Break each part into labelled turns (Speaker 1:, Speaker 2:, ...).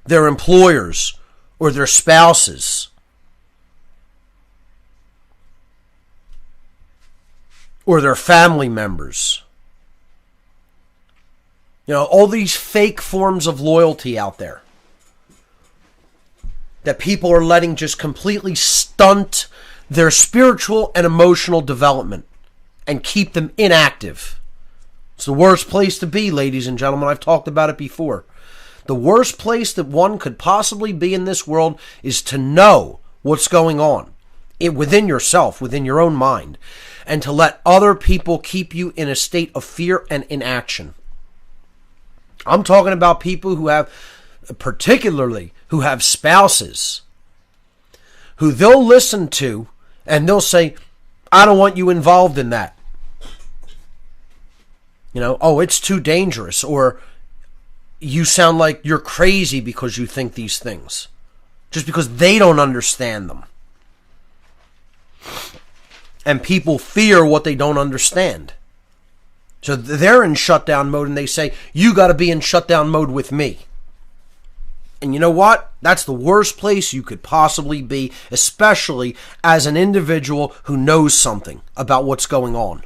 Speaker 1: their employers or their spouses, or their family members. You know, all these fake forms of loyalty out there that people are letting just completely stunt their spiritual and emotional development and keep them inactive. It's the worst place to be, ladies and gentlemen. I've talked about it before. The worst place that one could possibly be in this world is to know what's going on within yourself, within your own mind, and to let other people keep you in a state of fear and inaction. I'm talking about people who have, particularly who have spouses, who they'll listen to and they'll say, I don't want you involved in that. You know, oh, it's too dangerous, or you sound like you're crazy because you think these things, just because they don't understand them. And people fear what they don't understand. So they're in shutdown mode and they say, you got to be in shutdown mode with me. And you know what? That's the worst place you could possibly be, especially as an individual who knows something about what's going on.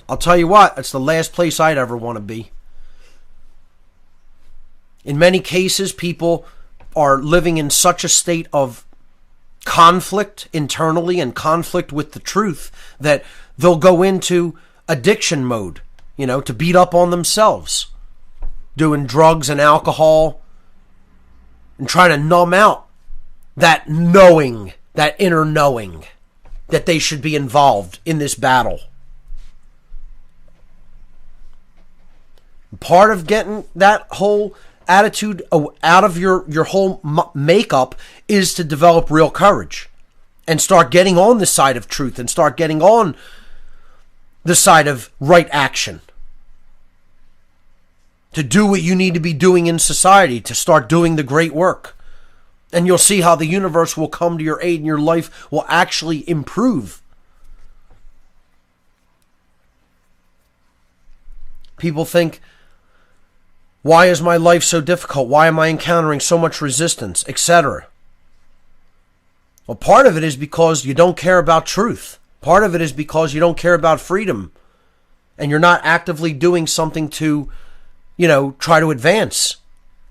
Speaker 1: I'll tell you what, that's the last place I'd ever want to be. In many cases, people are living in such a state of conflict internally and conflict with the truth that they'll go into addiction mode, you know, to beat up on themselves, doing drugs and alcohol and trying to numb out that knowing, that inner knowing that they should be involved in this battle. Part of getting that whole attitude out of your whole makeup is to develop real courage and start getting on the side of truth and start getting on the side of right action. To do what you need to be doing in society, to start doing the great work. And you'll see how the universe will come to your aid and your life will actually improve. People think, why is my life so difficult? Why am I encountering so much resistance, etc.? Well, part of it is because you don't care about truth. Part of it is because you don't care about freedom. And you're not actively doing something to, you know, try to advance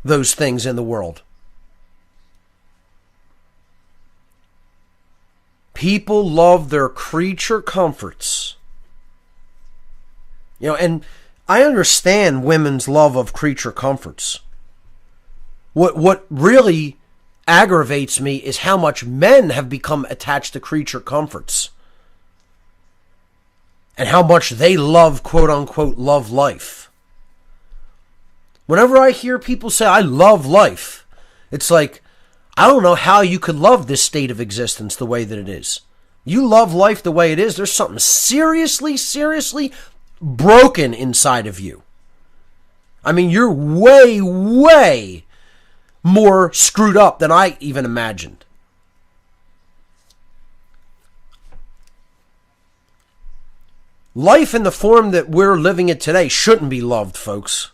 Speaker 1: those things in the world. People love their creature comforts. You know, and I understand women's love of creature comforts. What really aggravates me is how much men have become attached to creature comforts. And how much they love, quote unquote, love life. Whenever I hear people say, I love life, it's like, I don't know how you could love this state of existence the way that it is. You love life the way it is. There's something seriously broken inside of you. I mean, you're way more screwed up than I even imagined. Life in the form that we're living it today shouldn't be loved, folks.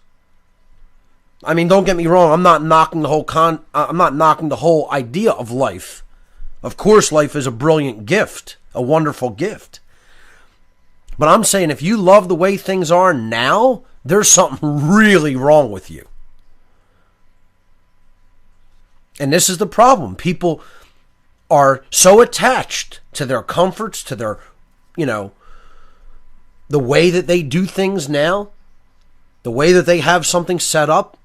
Speaker 1: I mean, don't get me wrong. I'm not knocking the whole idea of life. Of course, life is a brilliant gift, a wonderful gift. But I'm saying if you love the way things are now, there's something really wrong with you. And this is the problem. People are so attached to their comforts, to their, you know, the way that they do things now, the way that they have something set up.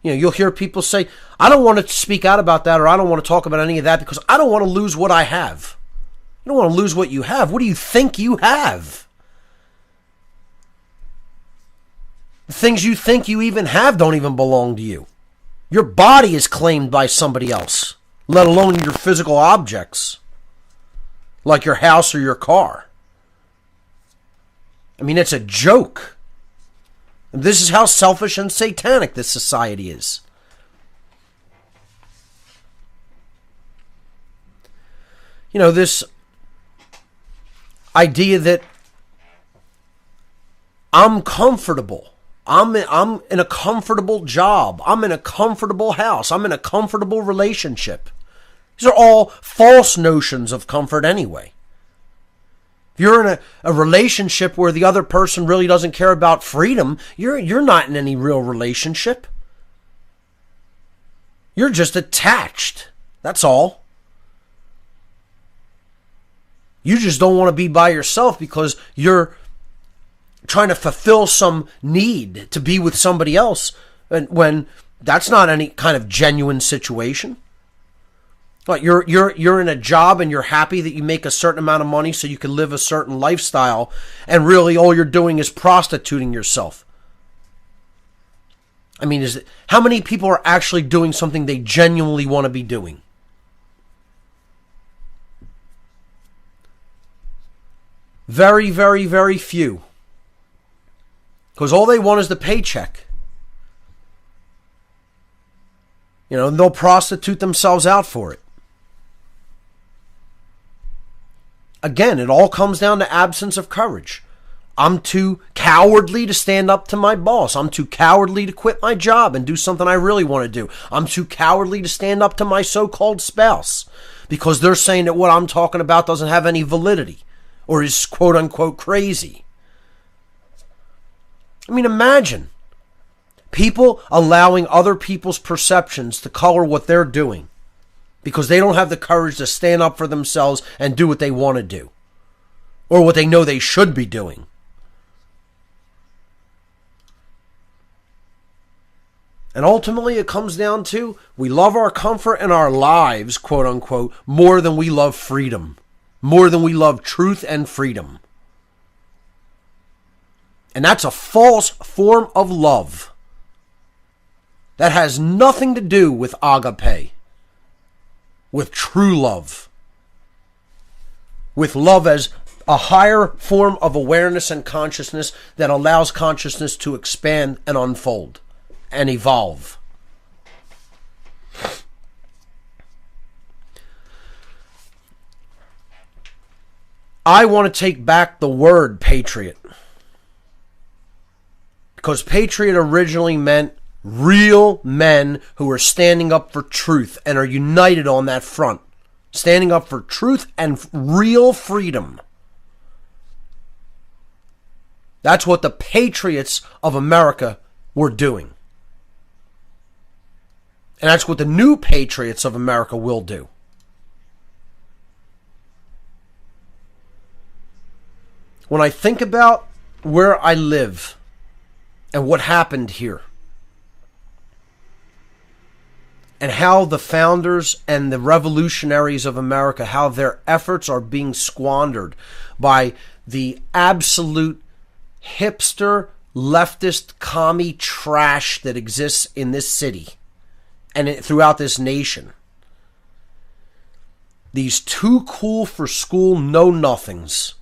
Speaker 1: You know, you'll hear people say, I don't want to speak out about that, or I don't want to talk about any of that because I don't want to lose what I have. You don't want to lose what you have. What do you think you have? The things you think you even have don't even belong to you. Your body is claimed by somebody else, let alone your physical objects, like your house or your car. I mean, it's a joke. And this is how selfish and satanic this society is. You know, this idea that I'm comfortable I'm in a comfortable job. I'm in a comfortable house. I'm in a comfortable relationship. These are all false notions of comfort anyway. If you're in a relationship where the other person really doesn't care about freedom, you're not in any real relationship. You're just attached. That's all. You just don't want to be by yourself because you're trying to fulfill some need to be with somebody else, and when that's not any kind of genuine situation. But you're in a job and you're happy that you make a certain amount of money so you can live a certain lifestyle, and really all you're doing is prostituting yourself. I mean, how many people are actually doing something they genuinely want to be doing? Very, very, very few. Because all they want is the paycheck. And they'll prostitute themselves out for it. Again, it all comes down to absence of courage. I'm too cowardly to stand up to my boss. I'm too cowardly to quit my job and do something I really want to do. I'm too cowardly to stand up to my so-called spouse because they're saying that what I'm talking about doesn't have any validity or is quote-unquote crazy. I mean, imagine people allowing other people's perceptions to color what they're doing because they don't have the courage to stand up for themselves and do what they want to do or what they know they should be doing. And ultimately it comes down to we love our comfort and our lives, quote unquote, more than we love freedom, more than we love truth and freedom. And that's a false form of love. That has nothing to do with agape, with true love, with love as a higher form of awareness and consciousness that allows consciousness to expand and unfold and evolve. I want to take back the word patriot. Because patriot originally meant real men who are standing up for truth and are united on that front. Standing up for truth and real freedom. That's what the patriots of America were doing. And that's what the new patriots of America will do. When I think about where I live and what happened here, and how the founders and the revolutionaries of America, how their efforts are being squandered by the absolute hipster, leftist, commie trash that exists in this city and throughout this nation. These too cool for school know-nothings.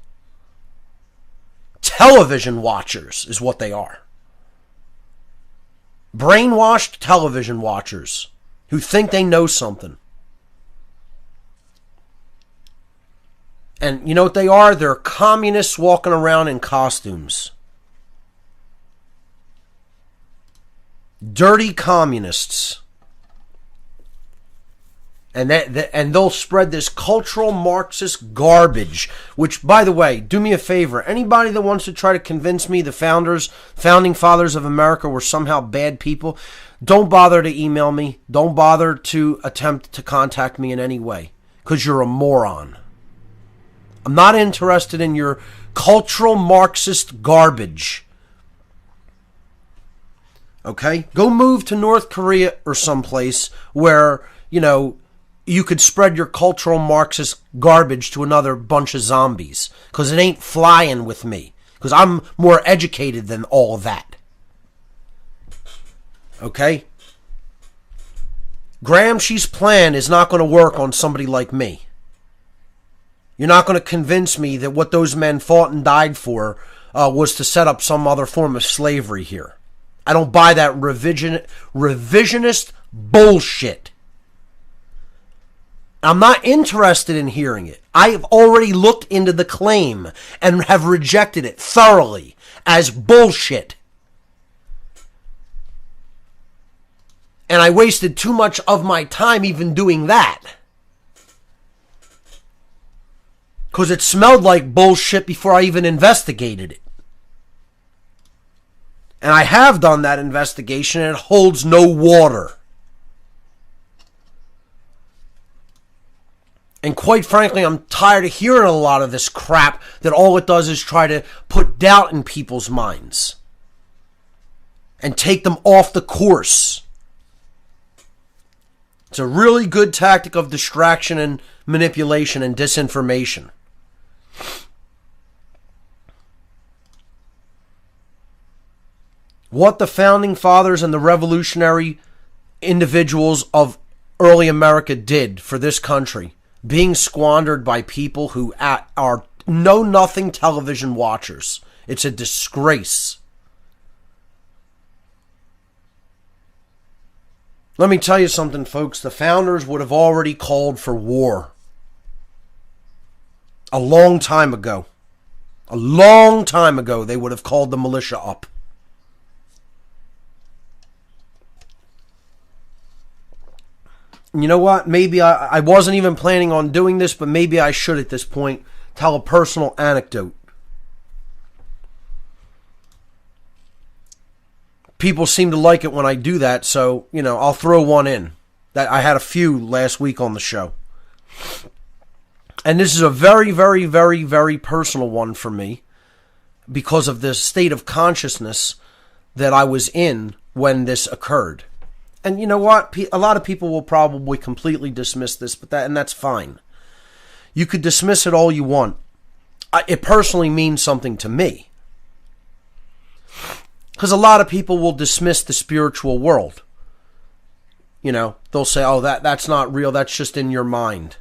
Speaker 1: Television watchers is what they are. Brainwashed television watchers who think they know something. And you know what they are? They're communists walking around in costumes. Dirty communists. And they'll spread this cultural Marxist garbage, which, by the way, do me a favor. Anybody that wants to try to convince me the founding fathers of America were somehow bad people, don't bother to email me. Don't bother to attempt to contact me in any way, because you're a moron. I'm not interested in your cultural Marxist garbage. Okay? Go move to North Korea or someplace where, you could spread your cultural Marxist garbage to another bunch of zombies. Because it ain't flying with me. Because I'm more educated than all that. Okay? Gramsci's plan is not going to work on somebody like me. You're not going to convince me that what those men fought and died for was to set up some other form of slavery here. I don't buy that revisionist bullshit. I'm not interested in hearing it. I have already looked into the claim and have rejected it thoroughly as bullshit. And I wasted too much of my time even doing that. Because it smelled like bullshit before I even investigated it. And I have done that investigation, and it holds no water. And quite frankly, I'm tired of hearing a lot of this crap that all it does is try to put doubt in people's minds and take them off the course. It's a really good tactic of distraction and manipulation and disinformation. What the founding fathers and the revolutionary individuals of early America did for this country, being squandered by people who are know-nothing television watchers. It's a disgrace. Let me tell you something, folks. The founders would have already called for war a long time ago. A long time ago, they would have called the militia up. You know what? Maybe I wasn't even planning on doing this, but maybe I should at this point tell a personal anecdote. People seem to like it when I do that, so, I'll throw one in. That I had a few last week on the show. And this is a very, very, very, very personal one for me because of the state of consciousness that I was in when this occurred. And you know what? A lot of people will probably completely dismiss this, and that's fine. You could dismiss it all you want. It personally means something to me. Because a lot of people will dismiss the spiritual world. They'll say, oh, that's not real, that's just in your mind.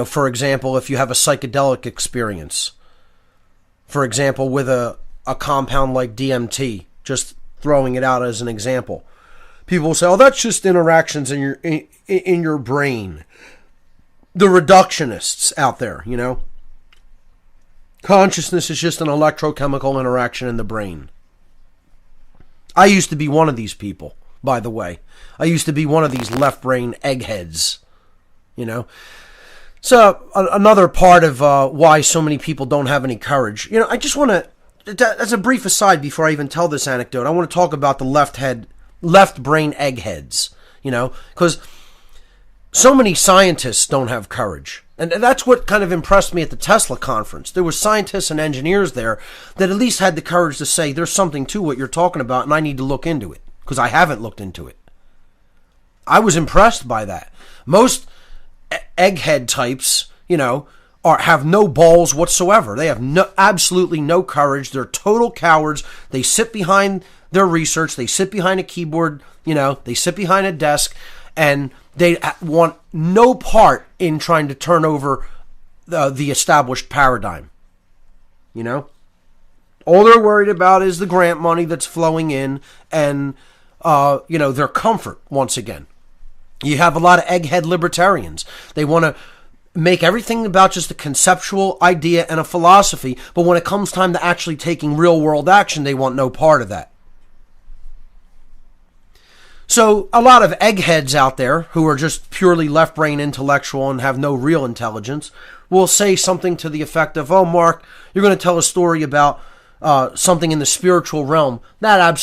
Speaker 1: For example, if you have a psychedelic experience. For example, with a compound like DMT, just throwing it out as an example. People will say, oh, that's just interactions in your brain. The reductionists out there, Consciousness is just an electrochemical interaction in the brain. I used to be one of these people, by the way. I used to be one of these left brain eggheads, So another part of why so many people don't have any courage. I just want to, as a brief aside before I even tell this anecdote, I want to talk about the left brain eggheads, because so many scientists don't have courage. And that's what kind of impressed me at the Tesla conference. There were scientists and engineers there that at least had the courage to say, there's something to what you're talking about and I need to look into it, because I haven't looked into it. I was impressed by that. Most egghead types, have no balls whatsoever. They have absolutely no courage. They're total cowards. They sit behind their research. They sit behind a keyboard. They sit behind a desk, and they want no part in trying to turn over the established paradigm. All they're worried about is the grant money that's flowing in, and their comfort once again. You have a lot of egghead libertarians. They want to make everything about just a conceptual idea and a philosophy, but when it comes time to actually taking real world action, they want no part of that. So a lot of eggheads out there who are just purely left brain intellectual and have no real intelligence will say something to the effect of, oh, Mark, you're going to tell a story about something in the spiritual realm. That absolutely